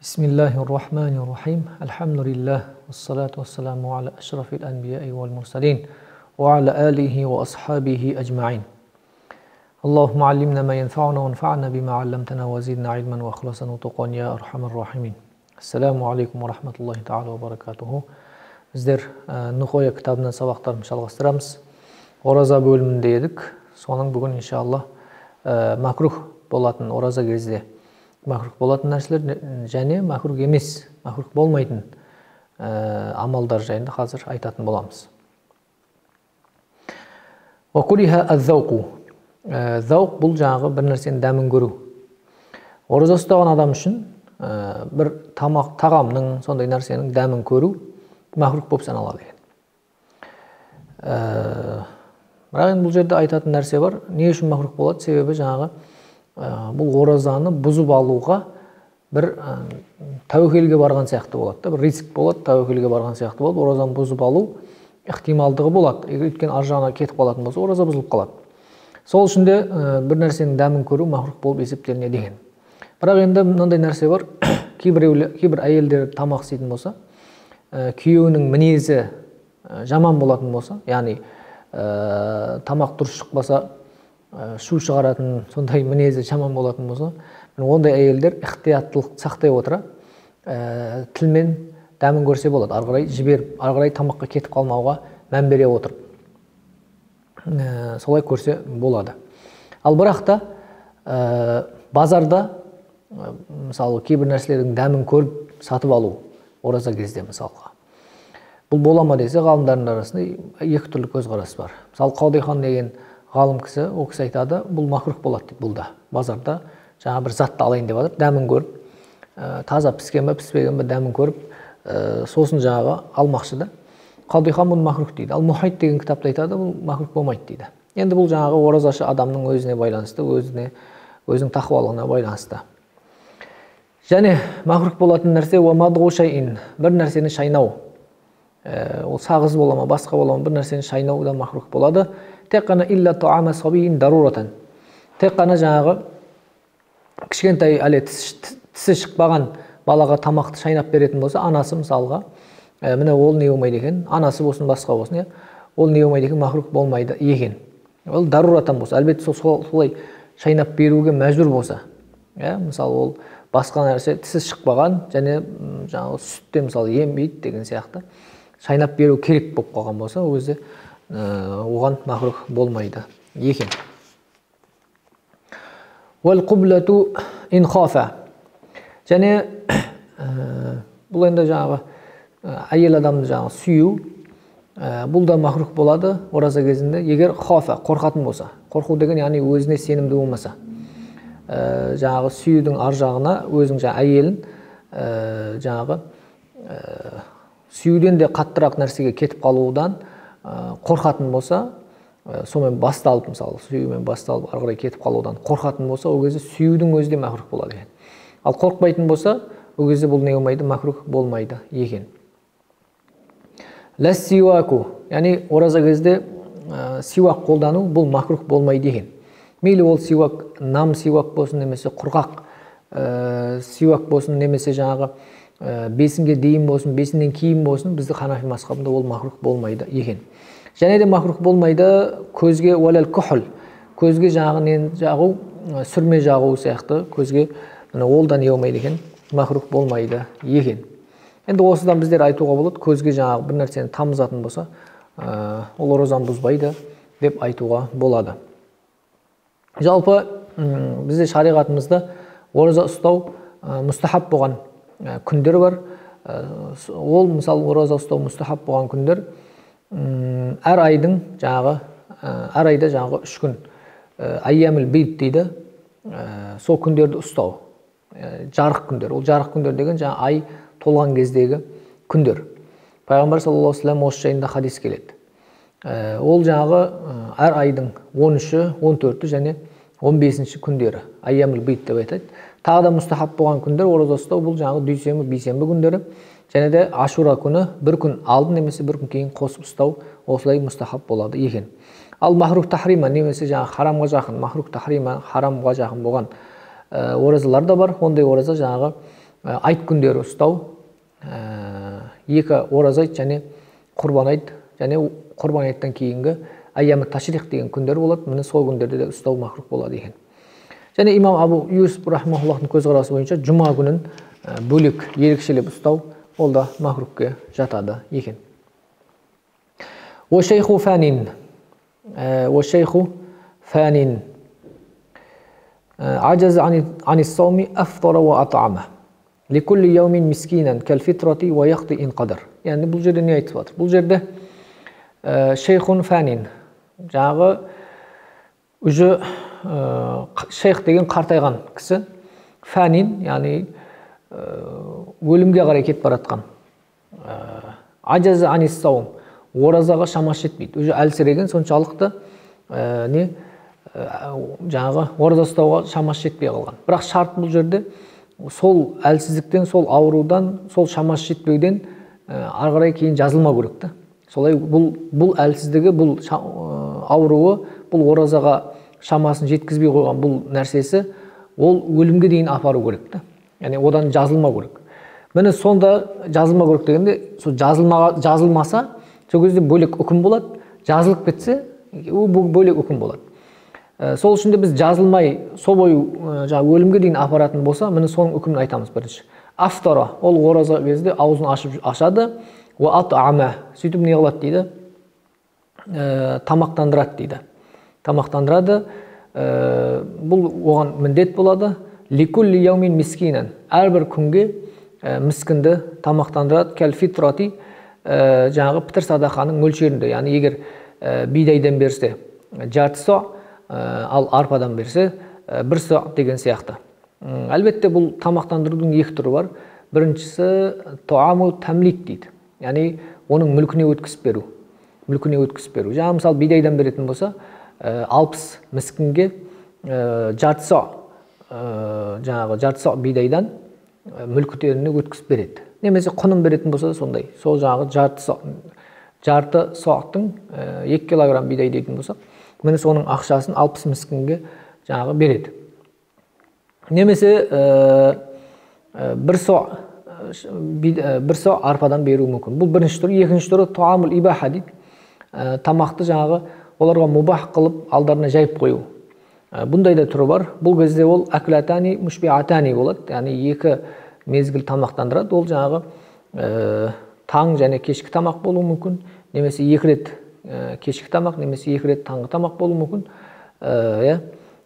Bismillahirrahmanirrahim. Elhamdülillah. Vessalatu vesselamu ala eşrafil enbiya'i vel mursalin. Ve ala alihi ve ashabihi ecma'in. Allahümme allimna ma yenfa'una ve enfa'na bima allamtana ve zidna ilmen ve ihlasana ve tuqan ya erhamer rahimin. Assalamu alaikum ve rahmetullahi ta'ala ve barakatuhu. Bizler Nuhoya kitabından sabaqlarımızı жалғастырамыз. Ораза bölümünde едік. Соның бүгін иншаллах макрух болатын ораза кезде макрух болатын нәрселер және макрух емес, макрух болмайтын амалдар жайында қазір айтатын боламыз. Вакулиха аз-зауқу. Зауқ бұл жаңағы бір нәрсенің дәмін көру. Ораза ұстаған адам үшін бір тағамның, сондай нәрсенің дәмін көру макрух болып саналады екен. Бірақ енді бұл жерде айтатын нәрсе бар. Не үшін макрух болады? Себебі жаңағы бұл оразаны бұзып алуға бір тәуекелге барған сияқты болады. Бір риск болады, тәуекелге барған сияқты болады. Оразаны бұзып алу ықтималдығы болады. Өйткені ар жағына кетіп қалатын болса, ораза бұзылып қалады. Сол үшін де бір нәрсенің дәмін көру макрух болып есептелінеді деген. Бірақ енді мынандай нәрсе бар. Кейбір әйелдер тамақ істейтін болса, күйеуінің мінезі жаман болатын болса, яғни тамақ дұрыс шықпаса, шу шығаратын сондай мінезі жаман болатын болса, ондай әйелдер ықтияттылық сақтай отыра тілмен дәмін көрсе болады. Ары қарай жіберіп, ары қарай тамаққа кетіп қалмауға мән бере отырып, солай көрсе болады. Ал бірақ та базарда мысалы кейбір нәрселердің дәмін көріп сатып алу ораза кезде мысалға. Бұл бола ма десе, ғалымдардың арасында екі түрлі көзқарас бар. Мысалы Қаудихан деген ғалым кісі, ол кісі айтады, бұл макрух болады дейді. Бұл да базарда жаңа бір затты алайын деп жатыр, дәмін көріп, таза піскен бе, піспеген бе дәмін көріп, сосын жаңағы алмақшы да. Қаудихан бұл макрух дейді. Ал Мухайт деген кітапта айтады, бұл макрух болмайды дейді. Енді бұл жаңағы оразашы адамның өзіне байланысты, өзінің тақуалығына байланысты. Және макрух болатын нәрсе бір нәрсені шайнау. Ол сағыз бола ма, басқа бола ма, бір нәрсені шайнау да макрух болады. Тек қана илля туама сабиин дарурatan. Тек қана жаңағы кішкентай әлі тісі шықпаған балаға тамақты шайнап беретін болса, анасы мысалға, міне ол не болмайды екен, анасы болсын, басқа болсын, ол не болмайды екен, макрух болмайды екен. Ол дарурatan болса, әлбетте солай шайнап беруге мәжбүр болса, мысалы ол басқа нәрсе тісі шықпаған және жаңағы сүтте мысалы ембейді деген сияқты шайнап беру керек болып қалған болса, өзі оған макрух болмайды екен. Вал қублату ин хафа. Және бұл енді жаңағы әйел адамды жаңағы сүю, бұл да макрух болады ораза кезінде, егер хафа, қорқатын болса. Қорқу деген яғни өзіне сенімді болмаса. Жаңағы сүюдің ар жағына өзің жаңағы әйелін жаңағы сүюден де қаттырақ нәрсеге кетіп қалудан қорқатын болса, сонымен басталып, мысалы, сүюмен басталып, ары қарай кетіп қалудан қорқатын болса, ол кезде сүюдің өзі де макрух болады екен. Ал қорқпайтын болса, ол кезде бұл не болмайды, макрух болмайды екен. Ләс-сиуаку, яғни ораза кезде сиуак қолдану бұл макрух болмайды екен. Мейлі ол сиуак, нам сиуак болсын, немесе құрғақ сиуак болсын, немесе жаңағы бесінге дейін болсын, бесінен кейін болсын, бізді ханафи мазхабында ол макрух болмайды екен. Және де макрух болмайды көзге уәләл кухл, көзге жаңағы нен жағу, сүрме жағу сияқты көзге ол да не болмайды екен, макрух болмайды екен. Енді осыдан біздер айтуға болады, көзге жаңағы бір нәрсені тамызатын болса, ол оразаны бұзбайды деп айтуға болады. Жалпы бізде шариғатымызда ораза ұстау мұстахаб болған күндер бар. Ол мысалы ораза ұстау мұстахаб болған күндер әр айдың жаңағы әр айда жаңағы 3 күн айямил бейт дейді. Сол күндерді ұстау. Жарық күндер. Ол жарық күндер деген жаңағы ай толған кездегі күндер. Пайғамбар саллаллаху алейхи ва саллям осы жайында хадис келеді. Ол жаңағы әр айдың 13-і, 14-і және 15-ші күндері айямил бейт деп айтады. Тағы да мұстахаб болған күндер ораза ұстау бұл жаңағы дүйсенбі, бейсенбі күндері және де ашура күні бір күн алдын немесе бір күн кейін қосып ұстау осылай мұстахаб болады екен. Ал махрух тахрима немесе жаңағы харамға жақын, махрух тахрима харамға жақын болған оразалар да бар. Ондай ораза жаңағы айт күндері ұстау, екі ораза айт және құрбан айт, және құрбан айттан кейінгі айямы ташрих деген күндер болады. Міне сол күндерде де ұстау мақрух болады екен. Және имам Абу Юсуф рахмахуллахтың көзқарасы бойынша жұма күнін бөлек ерекшелеп ұстау ол да мақрухке жатады екен. Уашейху фанин عجز عن الصوم أفطر وأطعمه لكل يوم مسكينا كالفطرة ويقضي إن قدر. Yani бұл жерде не айтып жатыр? Бұл жерде шейхун фанин, жаңағы уже шейх деген қартайған кісі, фанин, яғни өлімге қарай кетіп баратқан. Ажазы анис саум, оразаға шамасы жетпейді. Уже әлсіреген, соншалықты жаңағы ораза ұстауға шамасы жетпей қалған. Бірақ шарт бұл жерде сол әлсіздіктен, сол аурудан, сол шамасы жетпеуден ары қарай кейін жазылмау керек та. Солай бұл әлсіздігі, бұл ауруы, бұл оразаға шамасын жеткізбей қойған бұл нәрсесі, ол өлімге дейін апару керек та. Яғни одан жазылмау керек. Міне сонда жазылмау керек дегенде, сол жазылмаса, сол кезде бөлек үкім болады. Жазылып кетсе, ол бөлек үкім болады. Сол үшін де біз жазылмай, сол бойы өлімге дейін апаратын болса, міне соның үкімін айтамыз бірінші. Афтара, ол ораза кезде аузын ашады. Ва ат'ама, сөйтіп не қылады дейді? Тамақтандырады дейді. Тамақтандырады. Бұл оған міндет болады. Ликулли яумин мискинан, әрбір күнге мискінді тамақтандырады. Кәл фитрати, жаңағы пітір садақаның мөлшерінде. Яғни егер бидайдан берсе жарты са, ал арпадан берсе бір са деген сияқты. Әлбетте бұл тамақтандырудың екі түрі бар. Біріншісі туаму тәмлик дейді. Яғни оның мүлкіне өткізіп беру. Жаңа мысалы бидайдан беретін болса, 60 міскінге жарты са бидайдан мүлктеріне өткізіп береді. Немесе құнын беретін болса да сондай. Сол жаңағы жарты сақтың 2 килограмм бидай дейтін болса, міне соның ақшасын 60 міскінге жаңағы береді. Немесе бір са арпадан беру мүмкін. Бұл бірінші түрі. Екінші түрі туамул ибаха дейді. Тамақты жаңағы оларға мубах қылып алдарына жайып қою. Бұндай да түрі бар. Бұл кезде ол әклатани мушбиатани болады. Яғни екі мезгіл тамақтандырады. Ол жаңағы таң және кешкі тамақ болуы мүмкін. Немесе 2 рет кешкі тамақ, немесе 2 рет таңғы тамақ болуы мүмкін.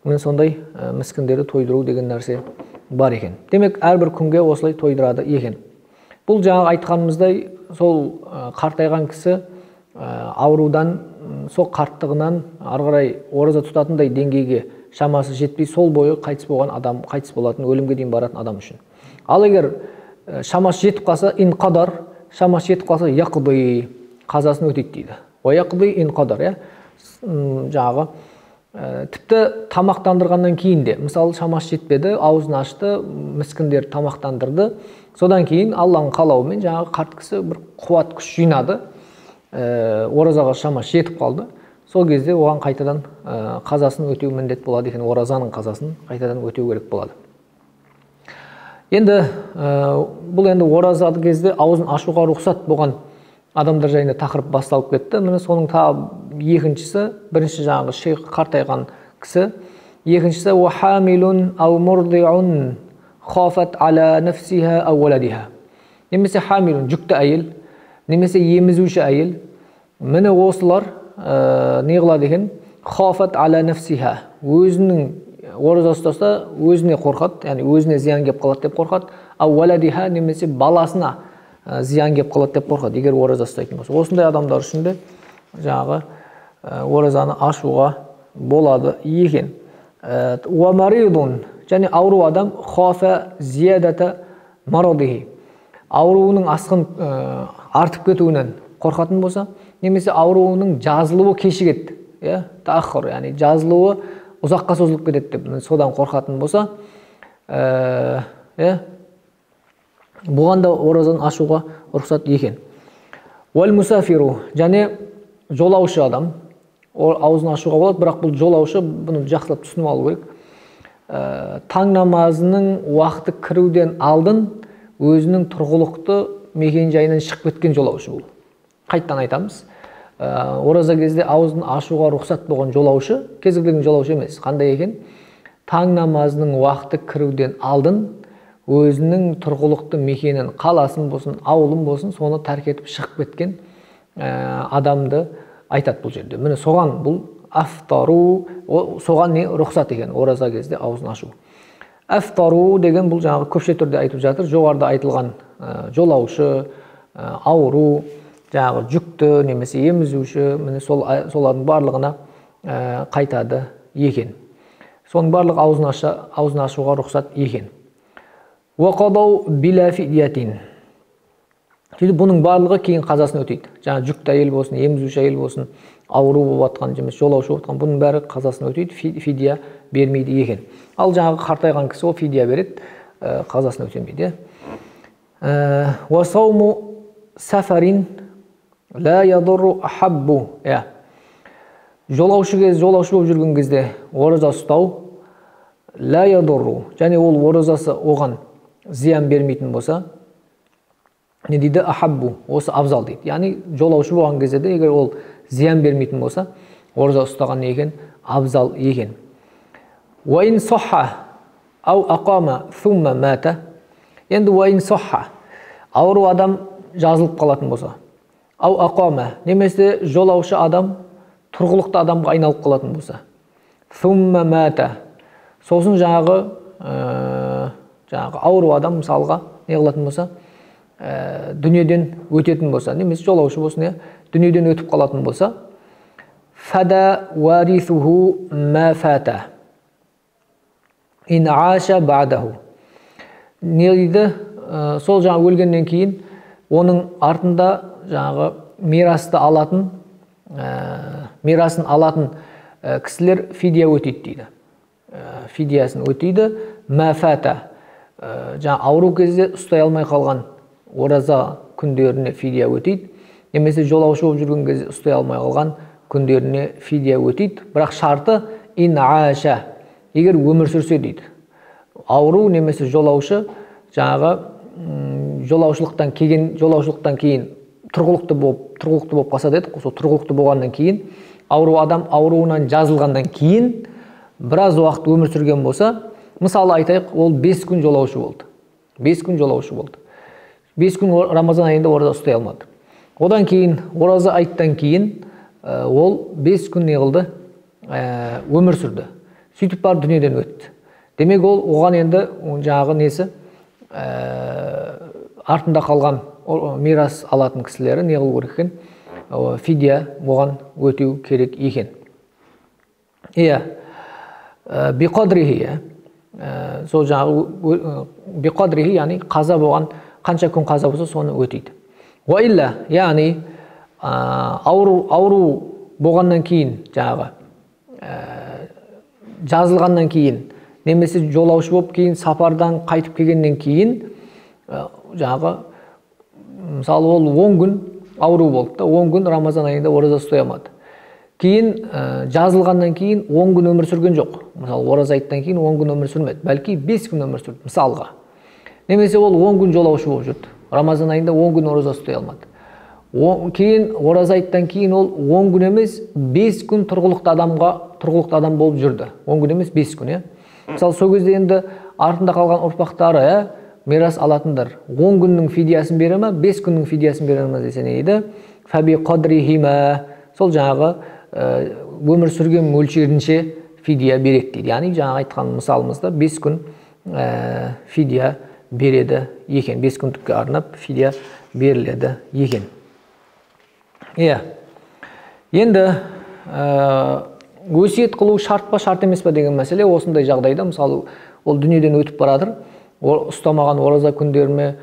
Міне сондай міскіндерді тойдыру деген нәрсе бар екен. Демек, әрбір күнге осылай тойдырады екен. Бұл жаңағы айтқанымыздай, сол қартайған кісі аурудан, сол қарттығынан ары қарай ораза тұтатындай деңгейге шамасы жетпей, сол бойы қайтыс болған адам, қайтыс болатын, өлімге дейін баратын адам үшін. Ал егер шамасы жетіп қалса, инқадар, шамасы жетіп қалса, яқды, қазасын өтейді дейді. Яқды инқадар, жаңағы тіпті тамақтандырғаннан кейін де, мысалы шамасы жетпеді, аузын ашты, міскіндер тамақтандырды, содан кейін Алланың қалауымен жаңағы қарт кісі бір қуат күш жинады, оразаға шамасы жетіп қалды. Сол кезде оған қайтадан қазасын өтеу міндет болады екен, оразаның қазасын қайтадан өтеу керек болады. Енді бұл енді оразады кезде аузын ашуға рұқсат болған адамдар жайында тақырып басталып кетті. Міне соның екіншісі, бірінші жаңағы шейх қартайған кісі, екіншісі уахамилун ау мурдиун хафат ала нафсиха ау валадиха. Немесе хамилун, жүкті әйел, немесе емізуші әйел. Міне осылар не қылады екен? Хафат ала нафсиха. Өзінің ораза ұстаса өзіне қорқады, яғни өзіне зиян кеп қалады деп қорқады. Ау валадиха, немесе баласына зиян кеп қалады деп қорқады, егер ораза ұстайтын болса. Осындай адамдар үшін де жаңағы оразаны ашуға болады екен. Уамаридун, және ауру адам хафа зиядата марадихи. Ауруының асқын артып кетуінен қорқатын болса, немесе ауруының жазылуы кешігеді, тааххур, яғни жазылуы ұзаққа созылып кетеді деп содан қорқатын болса, бұған да оразаны ашуға рұқсат екен. Уал мусафиру, және жолаушы адам аузын ашуға болады, бірақ бұл жолаушы бұны жақсылап түсініп алу керек. Таң намазының уақыты кіруден алдын өзінің тұрғылықты мекен жайынан шығып кеткен жолаушы бұл. Қайттан айтамыз. Ораза кезде аузын ашуға рұқсат болған жолаушы кез келген жолаушы емес. Қандай екен? Таң намазының уақыты кіруден алдын өзінің тұрғылықты мекенін, қаласын болсын, ауылын болсын, соны тәрк етіп шығып кеткен адамды айтады бұл жерде. Міне соған бұл афтару, соған не рұқсат екен ораза кезде аузын ашу. Афтару деген бұл жаңағы көпше түрде айтып жатыр. Жоғарыда айтылған жолаушы, ауру, жаңағы жүкті немесе емізуші, міне солардың барлығына қайтады екен. Соның барлығы аузын ашуға рұқсат екен. Уақадау биля фидиятин. Бұның барлығы кейін қазасын өтейді. Жаңа жүкті әйел болсын, емізуші әйел болсын, ауру болып жатқан, немесе жолаушы болып жатқан, бұның бәрі қазасын өтейді, фидия бермейді екен. Ал жаңағы қартайған кісі ол фидия береді, қазасын өтемейді. Уасауму сафарин ла ядурру ахаббу. Жолаушы болып жүрген кезде ораза ұстау ла ядурру, және ол оразасы оған зиян бермейтін болса, не дейді? Ахаббу, осы абзал дейді. Яғни жолаушы болған кезде де егер ол зиян бермейтін болса, ораза ұстаған екен, абзал екен. Уайын соха ау ақама thumma мата. Енді уайын соха, ауру адам жазылып қалатын болса, ау ақама, немесе жолаушы адам тұрғылықты адамға айналып қалатын болса, thumma мата, сосын жаңағы ауру адам мысалға не қылатын болса, дүниеден өтетін болса, немесе жолаушы болсын, дүниеден өтіп қалатын болса, фада варисуху ма фата ин аша бадаху. Не дейді? Сол жаңа өлгеннен кейін оның артында жаңағы мирасын алатын кісілер фидия өтейді дейді. Фидиясын өтейді. Ма фата, жаңа ауру кезде ұстай алмай қалған ораза күндеріне фидия өтейді. Немесе жолаушы болып жүрген кезде ұстай алмай қалған күндеріне фидия өтейді. Бірақ шарты ин аша, егер өмір сүрсе дейді. Ауру немесе жолаушы жаңағы жолаушылықтан кейін тұрғылықты болып қалса дедік. Сол тұрғылықты болғаннан кейін ауру адам ауруынан жазылғаннан кейін біраз уақыт өмір сүрген болса, мысалы айтайық, ол 5 күн жолаушы болды. 5 күн жолаушы болды. 5 күн Рамазан айында ораза ұстай алмады. Одан кейін, ораза айттан кейін ол 5 күн не қылды? Өмір сүрді. Сөйтіп бар дүниеден өтті. Демек ол оған енді жаңағы несі артында қалған мирас алатын кісілері не қылу керек екен? Фидия оған өтеу керек екен. Биқадрихи, сол жаңағы биқадрихи, яғни қаза болған, қанша күн қаза болса соны өтейді. Уаилля, яғни ауру болғаннан кейін, жаңағы жазылғаннан кейін, немесе жолаушы болып кейін сапардан қайтып келгеннен кейін, жаңағы мысалы ол 10 күн ауру болды да, 10 күн Рамазан айында ораза ұстай алмады. Кейін жазылғаннан кейін 10 күн өмір сүрген жоқ. Мысалы ораза айттан кейін 10 күн өмір сүрмеді, бәлки 5 күн өмір сүрді мысалға. Немесе ол 10 күн жолаушы болып жүрді. Рамазан айында 10 күн ораза ұстай алмады. Кейін ораза айттан кейін ол 10 күн емес 5 күн тұрғылықты адам болып жүрді. 10 күн емес 5 күн. Мысалы сол кезде енді артында қалған ұрпақтары мирас алатындар 10 күннің фидиясын бере ме, 5 күннің фидиясын бере ме десе не дейді? Фаби қадрихима, сол жаңағы өмір сүрген мөлшерінше фидия береді дейді. Яғни жаңа айтқан мысалымызда 5 күн фидия береді екен. 5 күндікке арнап фидия беріледі екен. Енді өсиет қылу шарт па, шарт емес па деген мәселе осындай жағдайда, мысалы ол дүниеден өтіп барадыр, ұстамаған ораза күндеріме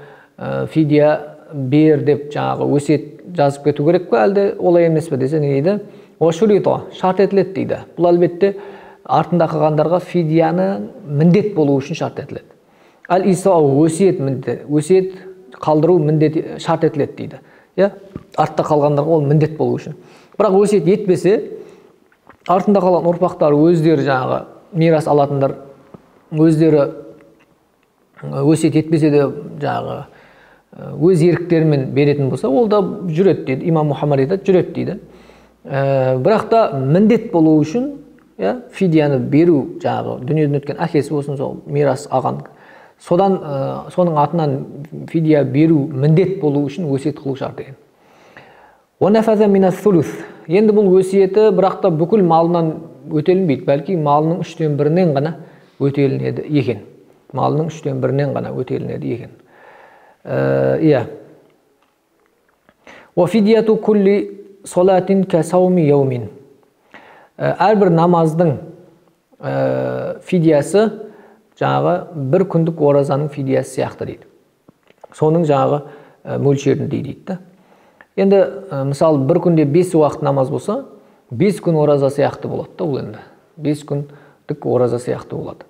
фидия бер деп жаңағы өсиет жазып кету керек пе, әлде олай емес пе десе не дейді? Ошурито, шарт етіледі дейді. Бұл әлбетте артында қалғандарға фидияны міндет болу үшін шарт етіледі. Әл-исау, өсиет қалдыру міндет шарт етіледі дейді. Артта қалғандарға ол міндет болу үшін. Бірақ өсиет етпесе, артында қалған ұрпақтар өздері жаңағы мирас алатындар, өздері өсиет етпесе де жаңағы өз еріктерімен беретін болса, ол да жүреді дейді. Имам Мұхаммад айтады, жүреді дейді. Бірақ та міндет болу үшін, фидияны беру, жаңағы дүниеден өткен әкесі болсын, сол мирас алған, соның атынан фидия беру міндет болу үшін өсиет қылу шарт екен. Енді бұл өсиеті бірақ та бүкіл малынан өтелінбейді, бәлки малының 1/3-нен ғана өтелінеді екен. Малының 1/3-нен ғана өтелінеді екен. Уафидияту кулли солатин касауми яумин. Әрбір намаздың фидиясы жаңағы бір күндік оразаның фидиясы сияқты дейді. Соның жаңағы мөлшерінде дейді. Енді мысалы бір күнде 5 уақыт намаз болса, 5 күн ораза сияқты болады да, ол енді 5 күндік ораза сияқты болады.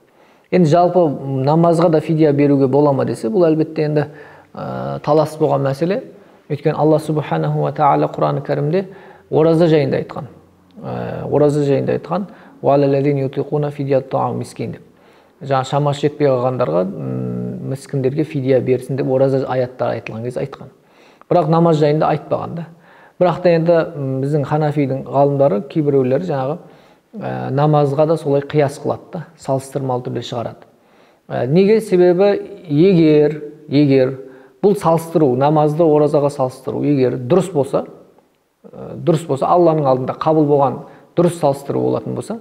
Енді жалпы намазға да фидия беруге бола ма десе, бұл әлбетте енді талас болған мәселе. Өйткені Алла Субханаху ва Тағала Құран Кәрімде ораза жайында айтқан. Ораза жайында айтқан, «Уалалазин ютиқуна фидият таам мискин» деп. Жаңа шамасы жетпей қалғандарға мискіндерге фидия берсін деп ораза аяттар айтылған кезде айтқан. Бірақ намаз жайында айтпаған да. Бірақ та енді біздің Ханафидің ғалымдары, кейбіреулері жаңағы намазға да солай қияс қылады да, салыстырмалы түрде шығарады. Неге? Себебі егер бұл салыстыру, намазды оразаға салыстыру, егер дұрыс болса, Алланың алдында қабыл болған дұрыс салыстыру болатын болса,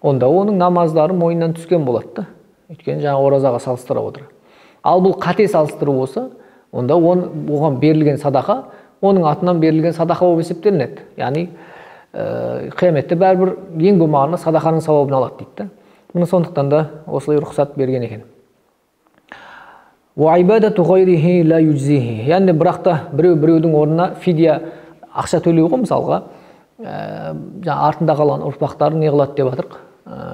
онда оның намаздары мойнынан түскен болады да. Өйткені жаңа оразаға салыстыра отыр. Ал бұл қате салыстыру болса, онда оған берілген садақа, оның атынан берілген садақа болып есептелінеді. Яғни қияметте бәрібір ең болмағанда садақаның сауабын алады дейді. Мұны сондықтан да осылай рұқсат берген екен. Яғни бірақ та біреудің орнына фидия ақша төлеу ғой, мысалға артында қалған ұрпақтарын не қылады деп жатырық,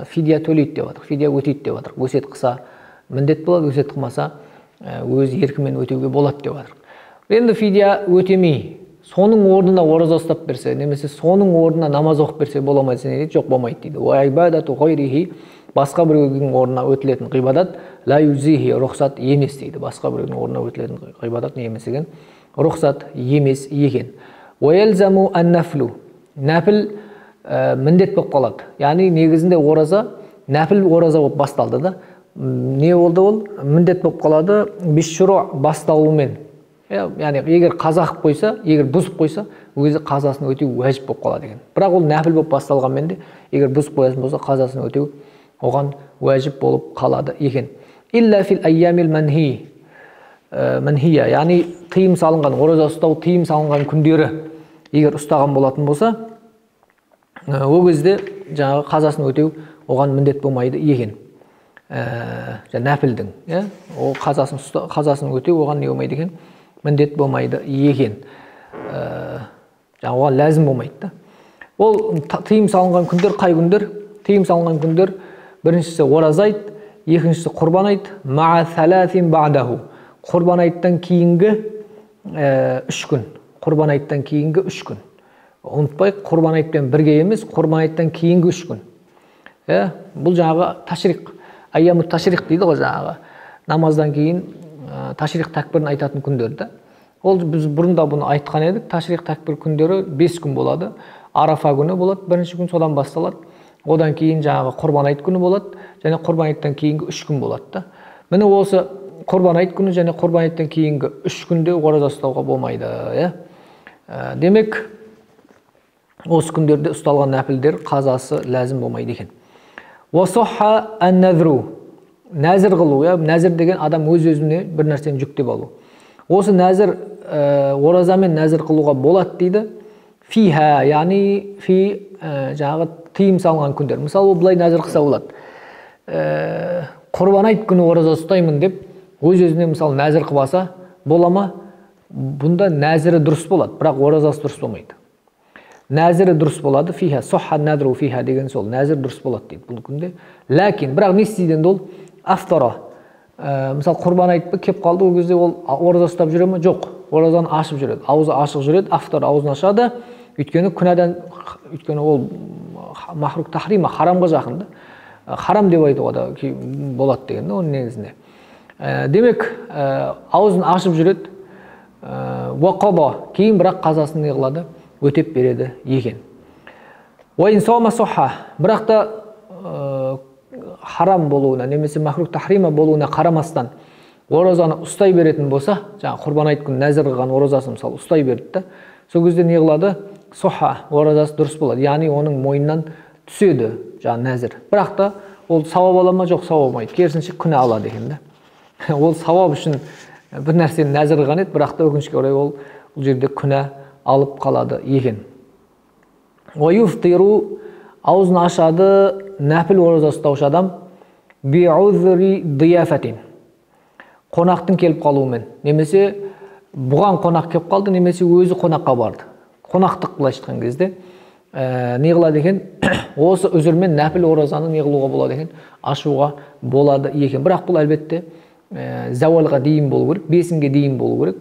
фидия төлейді деп жатырық, фидия өтейді деп жатырық. Өсиет қылса міндет болады, өсиет қылмаса өз еркімен өтеуге болады деп жатырық. Енді фидия өтемей, соның орнына ораза ұстап берсе, немесе соның орнына намаз оқып берсе бола ма десе, жоқ, болмайды дейді. Басқа біреудің орнына өтілетін ғибадат ла юзихи, рұқсат емес дейді. Басқа біреудің орнына өтілетін ғибадат не емес екен? Рұқсат емес екен. Уэлзаму ан-нафлу, нәпіл міндет болып қалады. Яғни негізінде ораза, нәпіл ораза болып басталды да. Не болды ол? Міндет болып қалады бишшуру, басталуымен. Яғни егер қаза қылып қойса, егер бұзып қойса, өзі қазасын өтеу уәжіп болып қалады екен. Бірақ ол нәпіл болып басталғанмен де, егер бұзып қоясын болса, қазасын өтеу оған уәжіп болып қалады екен. Илля фил айямил манхия, яғни тыйым салынған, ораза ұстау тыйым салынған күндері егер ұстаған болатын болса, ол кезде жаңағы қазасын өтеу оған міндет болмайды екен. Нәпілдің, ол қазасын өтеу оған не болмайды екен? Міндет болмайды екен. Оған ләзім болмайды да. Ол тыйым салынған күндер қай күндер? Тыйым салынған күндер біріншісі ораза айт, екіншісі құрбан айт, ма'a саласин бa'даху. Құрбан айттан кейінгі 3 күн. Құрбан айттан кейінгі 3 күн. Ұмытпай, құрбан айтпен бірге емес, құрбан айттан кейінгі 3 күн. Бұл жаңағы ташрик, айямут ташрик дейді ғой, жаңағы намаздан кейін ташрик такбирін айтатын күндерді. Ол біз бұрында бұны айтқан едік. Ташрик такбир күндері 5 күн болады. Арафа күні болады, бірінші күн содан басталады. Одан кейін жаңағы құрбан айт күні болады, және құрбан айттан кейінгі 3 күн болады да. Міне осы құрбан айт күні және құрбан айттан кейінгі 3 күнде ораза ұстауға болмайды. Демек, осы күндерде ұсталған нәпілдер қазасы ләзім болмайды екен. Уасохха ан-назру, нәзір қылу, нәзір деген адам өз-өзіне бір нәрсені жүктеп алу. Осы нәзір, оразамен нәзір қылуға болады дейді. Фиха, яғни жаңағы тыйым салынған күндер. Мысалы, бұлай нәзір қылса болады. Құрбан айт күні ораза ұстаймын деп, өз-өзіне мысалы нәзір қылса бола ма? Бұнда нәзірі дұрыс болады, бірақ оразасы дұрыс болмайды. Нәзірі дұрыс болады, фиха, сохха надру фиха деген сол, нәзір дұрыс болады дейді бұл күнде. Ләкин, бірақ не істейді ол? Афтара. Мысалы, құрбан айтып кеп қалды, ол кезде ол ораза ұстап жүре ме? Жоқ, оразаны ашып жүреді. Аузы ашық жүреді, афтара, аузын ашады. Өйткені күнәдан, өйткені ол махрук тахрима, харамға жақын да. Харам деп айтуға да болады деген, оның негізінде. Демек, аузын ашып жүреді, уақаба, кейін бірақ қазасын не қылады, өтеп береді екен. Бірақ та харам болуына, немесе махрух тахрима болуына қарамастан оразаны ұстай беретін болса, жаңа құрбан айт күні нәзір қылған оразасын мысалы ұстай берді, сол кезде не қылады? Соха, оразасы дұрыс болады. Яғни оның мойнынан түседі жаңа нәзір. Бірақ та ол сауап ала ма? Жоқ, сауап алмайды. Керісінше күнә алады екен да. Ол сауап үшін бір нәрсені нәзір қылған еді, бірақ та өкінішке орай ол жерде күнә алып қалады екен. Уаюфтиру, аузын ашады нәпіл ораза ұстаушы адам биузри дияфатин, қонақтың келіп қалуымен, немесе бұған қонақ келіп қалды, немесе өзі қонаққа барды. Қонақтық былайша айтқан кезде не қылады екен? Осы үзірмен нәпіл оразаны не қылуға болады екен? Ашуға болады екен. Бірақ бұл әлбетте зауалға дейін болу керек, бесінге дейін болу керек.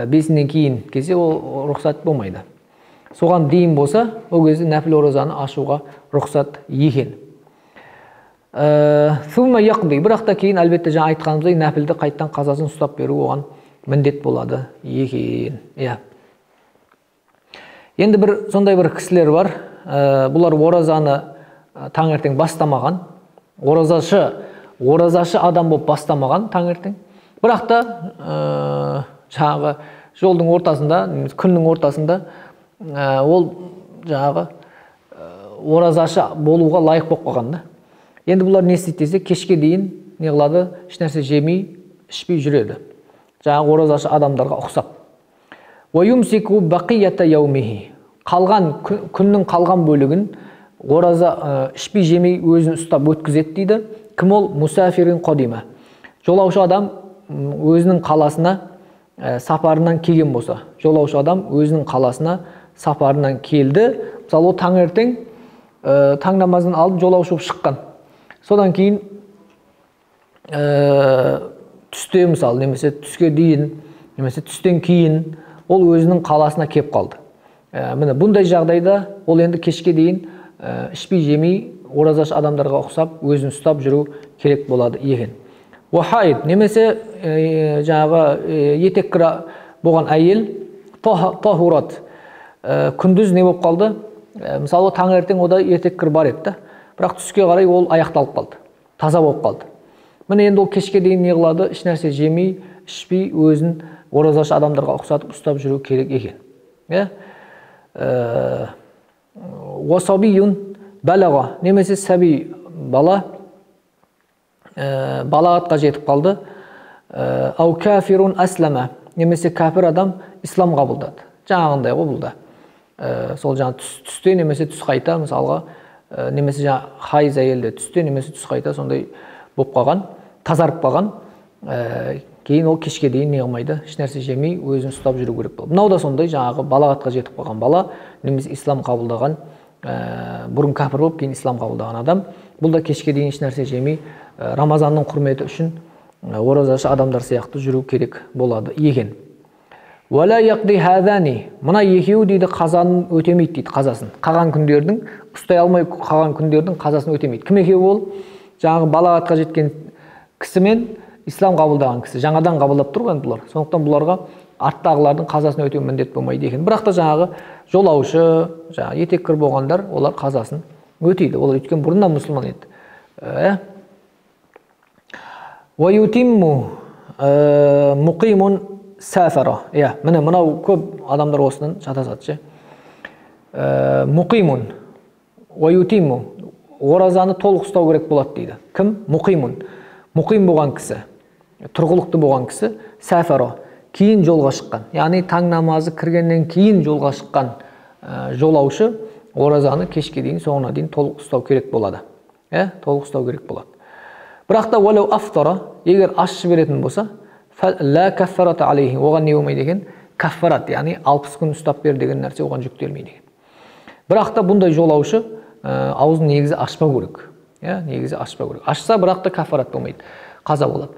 Бесінен кейін келсе ол рұқсат болмайды. Соған дейін болса, ол кезде нәпіл оразаны ашуға рұқсат екен. Бірақ та кейін әлбетте жаңа айтқанымыздай нәпілді қайттан қазасын ұстап беру оған міндет болады екен. Енді сондай бір кісілер бар, бұлар оразаны таңертең бастамаған, оразашы адам болып бастамаған таңертең. Бірақ та жаңағы жолдың ортасында, күннің ортасында ол жаңағы оразашы болуға лайық болып қалған да. Енді бұлар не істейді десе, кешке дейін не қылады? Ешнәрсе жемей, ішпей жүреді. Жаңағы оразашы адамдарға ұқсап. Уаюмсику бақията яумихи. Күннің қалған бөлігін ораза ішпей жемей өзін ұстап өткізеді дейді. Кім ол? Мусафирин қодима. Жолаушы адам өзінің қаласына сапарынан келген болса, жолаушы адам өзінің қаласына сапарынан келді. Мысалы, ол таңертең таң намазын алып жолаушы болып шыққан. Содан кейін түсте мысалы, немесе түске дейін, немесе түстен кейін ол өзінің қаласына кеп қалды. Міне бұндай жағдайда ол енді кешке дейін ішпей жемей оразашы адамдарға ұқсап өзін ұстап жүру керек болады екен. Уахайд, немесе жаңағы етеккір болған әйел, тахурат, күндіз не болып қалды? Мысалы, таңертең ода етеккір бар еді, бірақ түске қарай ол аяқталып қалды, таза болып қалды. Міне енді ол кешке дейін не қылады? Ешнәрсе жемей, ішпей өзін оразашы адамдарға ұқсатып ұстап жүру керек екен. Уасабиюн балаға, немесе сәби бала балағатқа жетіп қалды. Ау кафирун аслама, немесе кәпір адам ислам қабылдады. Жаңағындай ғой бұл да. Сол жаңа түсте немесе түс қайта, мысалға, немесе жаңа хайыз әйелде түсте немесе түс қайта сондай болып қалған, тазарып қалған. Кейін ол кешке дейін не қылмайды, ешнәрсе жемей өзін ұстап жүру керек болды. Мынау да сондай жаңағы балағатқа жетіп қалған бала, немесе ислам қабылдаған, бұрын кәпір болып кейін ислам қабылдаған адам. Бұл да кешке дейін ешнәрсе жемей, Рамазанның құрметі үшін оразашы адамдар сияқты жүру керек болады екен. Уәлә яқди хәзәни, мына екеуі дейді қазанын өтемейді дейді, қазасын. Қалған күндердің, ұстай алмай қалған күндердің қазасын өтемейді. Кім екеуі ол? Жаңағы балағатқа жеткен кісі мен ислам қабылдаған кісі, жаңадан қабылдап тұрған бұлар. Сондықтан бұларға арттағылардың қазасын өтеу міндет болмайды екен. Бірақ та жаңағы жолаушы, жаңағы етеккір болғандар, олар қазасын өтейді. Олар өткен бұрыннан мұсылман еді. Уаютимму мұқимун сафара. Міне мынау көп адамдар осынан шатасады. Мұқимун, уаютимму, оразаны толық ұстау керек болады дейді. Кім? Мұқимун. Мұқим болған кісі, тұрғылықты болған кісі, сафара, кейін жолға шыққан. Яғни таң намазы кіргеннен кейін жолға шыққан жолаушы оразаны кешке дейін, соңына дейін толық ұстау керек болады. Толық ұстау керек болады. Бірақ та уәлеу афтара, егер ашшы беретін болса, ла каффарата алейхи, оған не болмайды екен? Каффарат, яғни 60 күн ұстап бер деген нәрсе оған жүктелмейді екен. Бірақ та бұндай жолаушы аузын негізі ашпау керек. Негізі ашпау керек. Ашса, бірақ та каффарат болмайды, қаза болады.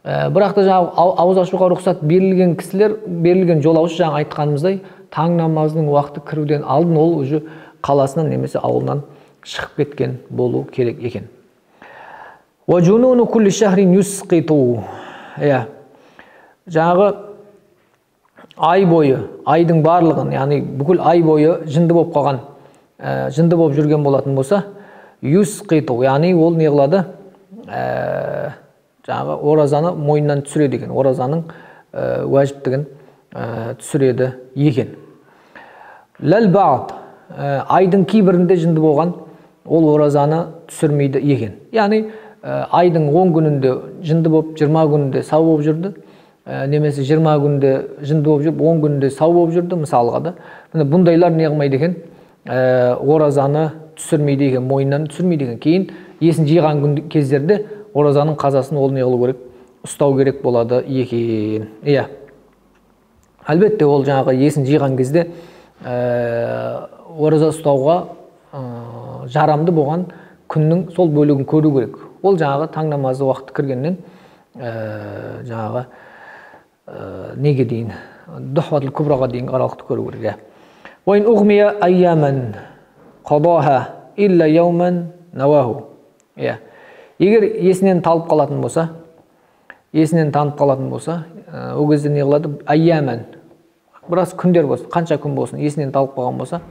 Бірақ та ауыз ашуға рұқсат берілген кісілер, берілген жолаушы жаңа айтқанымыздай, таң намазының уақыты кіруден алдын ол уже қаласынан немесе ауылынан шығып кеткен болу керек екен. وَجُنُونُ كُلِّ شَهْرٍ يُسْقِطُ, иә, жаңағы ай бойы, айдың барлығын, яғни бүкіл ай бойы жынды болып қалған, жынды болып жүрген болатын болса, юсқиту, яғни ол не қылады? Жаңағы оразаны мойнынан түсіреді екен, оразаның уәжіптігін түсіреді екен. Ләл баъд, айдың кейбірінде жынды болған, ол оразаны түсірмейді екен. Яғни айдың 10 күнінде жынды болып, 20 күнінде сау болып жүрді, немесе 20 күнде жынды болып жүріп, 10 күнде сау болып жүрді, мысалға да. Бұндайлар не қылмайды екен? Оразаны түсірмейді екен, мойнынан түсірмейді екен. Кейін есін жиған кездерде оразаның қазасын ол не қылу керек? Ұстау керек болады екен. Иә. Әлбетте ол жаңағы есін жиған кезде ораза ұстауға жарамды болған күннің сол бөлігін көру керек. Ол жаңағы таң намазы уақыты кіргеннен жаңағы неге дейін, дұхватыл күбраға дейін аралықты көру керек. Уайын ұғмия айямен қадоха илля яумен наваху. Егер есінен талып қалатын болса, ол кезде не қылады? Айямен, біраз күндер болсын, қанша күн болсын, есінен талып қалған болса,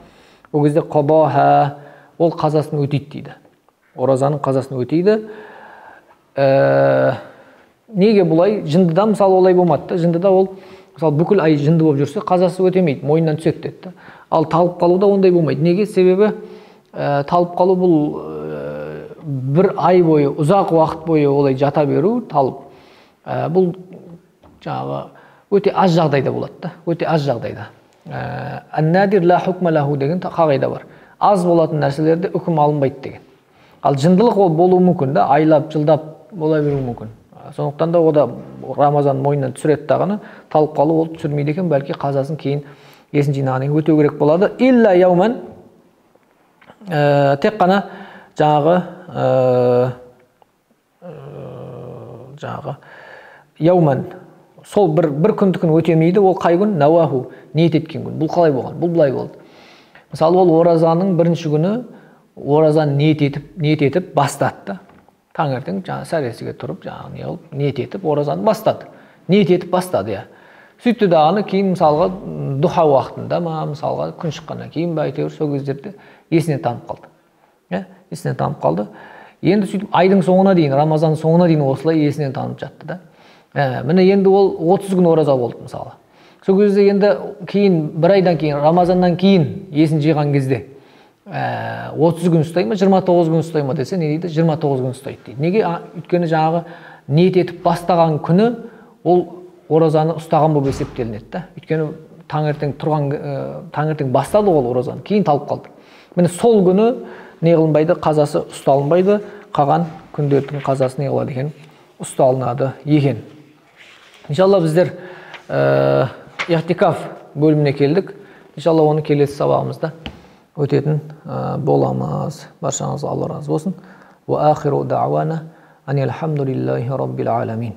ол кезде қадоха, ол қазасын өтейді дейді. Оразаның қазасын өтейді. Неге бұлай? Жындыда мысалы олай болмады. Жындыда ол мысалы бүкіл ай жынды болып жүрсе, қазасы өтемейді, мойнынан түседі деді. Ал талып қалуда ондай болмайды. Неге? Себебі талып қалу бұл бір ай бойы, ұзақ уақыт бойы олай жата беру, талып. Бұл жаңағы өте аз жағдайда болады. Өте аз жағдайда. Ан-надир ла хукма лаху деген қағида бар. Аз болатын нәрселерде үкім алынбайды деген. Ал жындылық ол болуы мүмкін, айлап, жылдап бола беруі мүмкін. Сондықтан да ода Рамазан мойнынан түсіреді дағаны, талып қалу ол түсірмейді екен, бәлки қазасын кейін есін жинағаннан өтеу керек болады. Илля яумен, тек қана жаңағы яумен, сол бір күндікін өтемейді, ол қай күн? Наваху, ниет еткен күн. Бұл қалай болған? Бұл бұлай болды. Мысалы, ол оразаның бірінші күні оразаны ниет етіп бастады. Таңертең сәресіге тұрып, ниет етіп, оразаны бастады. Ниет етіп бастады, иә. Сөйтті дағаны кейін мысалға дұха уақытында ма, мысалға күн шыққаннан кейін бе әйтеуір сол кездерде есінен танып қалды. Есінен танып қалды. Енді сөйтіп айдың соңына дейін, Рамазанның соңына дейін осылай есінен танып жатты да. Міне енді ол 30 күн ораза болды мысалы. Сол кезде енді кейін бір айдан кейін, Рамазаннан кейін есін жиған кезде 30 күн ұстай ма, 29 күн ұстай ма десе, не дейді? 29 күн ұстайды дейді. Неге? Өйткені жаңағы ниет етіп бастаған күні ол оразаны ұстаған болып есептелінеді. Өйткені таңертең бастады ол оразаны, кейін талып қалды. Міне сол күні не қылынбайды? Қазасы ұсталынбайды, қалған күндердің қазасы не қылады екен? Ұсталынады екен. Иншалла біздер ихтикаф бөліміне келдік. Иншалла оны келесі сабағымызда өтетін боламыз. Баршаңызға Алла разы болсын. Ва ахиру дa'вана анил хамдулиллахи rabbil alamin.